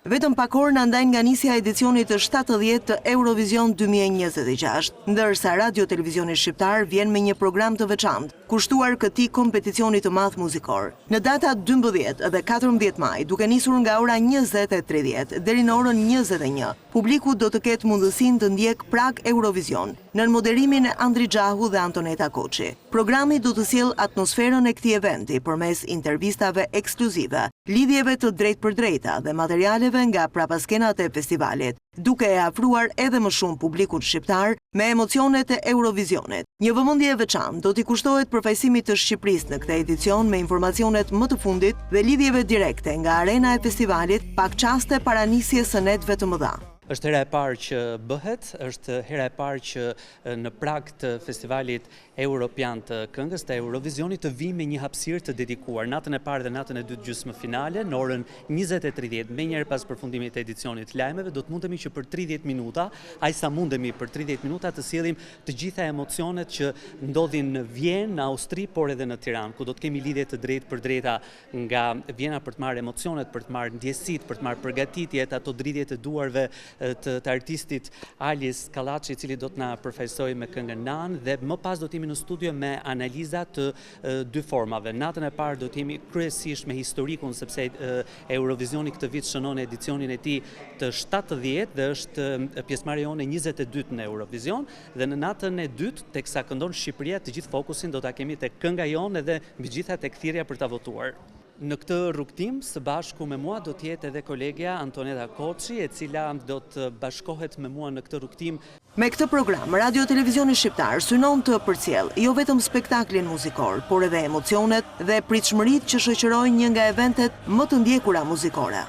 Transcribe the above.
Vetëm pak orë na ndajnë nga nisja e edicionit të 70 të Eurovision 2026, ndërsa Radio Televizioni Shqiptar vjen me një program të veçantë, kushtuar këtij kompeticioni të madh muzikor. Në datat 12 dhe 14 maj, duke nisur nga ora 20:30 deri në orën 21, publiku do të ketë mundësinë të ndjek prag Eurovision, nën moderimin e Andri Xhahu dhe Antoneta Koçi. Programi do të sjellë atmosferën e këtij eventi përmes intervistave ekskluzive, lidhjeve të drejtpërdrejta dhe materialeve nga prapaskenat e festivalit, duke e afruar edhe më shumë publikut shqiptar me emocionet e Eurovisionit. Një vëmendje e veçantë do t'i kushtohet përfaqësimit të Shqipërisë në këtë edicion me informacionet më të fundit dhe lidhjeve direkte nga arena e festivalit, pak çaste para nisjes së netëve të mëdha. Është hera e parë që bëhet, është hera e parë që në prag të festivalit Europian të këngës të Eurovisionit të vijmë me një hapësirë të dedikuar natën e parë dhe natën e dytë gjysmëfinale në orën 20:30, menjëherë pas përfundimit të edicionit lajmeve, do të mundemi që për 30 minuta, aq sa mundemi për 30 minuta të sjellim të gjitha emocionet që ndodhin në Vjenë, në Austri, por edhe në Tiranë, ku do të kemi lidhje të drejtpërdrejta nga Vjena për të marrë emocionet, për të marrë ndjesitë, për të marrë përgatitjet, ato dridhje të duarve të artistit Alis Kallaçi, i cili do të na përfaqësojë me këngën Nan, dhe më pas do të jemi në studio me analiza të dy formave. Natën e parë do të jemi kryesisht me historikun, sepse Eurovisioni këtë vit shënon edicionin e tij të 70 dhe është pjesëmarrja jone 22 në Eurovision, dhe në natën e dytë teksa këndon Shqipëria, të gjithë fokusin do ta kemi tek kënga jonë edhe mbi gjitha tek thirrja për ta votuar. Në këtë rrugtim, së bashku me mua do të jetë edhe kolegja Antoneta Koçi, e cila do të bashkohet me mua në këtë rrugtim. Me këtë program, Radio Televizioni Shqiptar synon të përcjell jo vetëm spektaklin muzikor, por edhe emocionet dhe pritshmëritë që shoqërojnë një nga eventet më të ndjekura muzikore.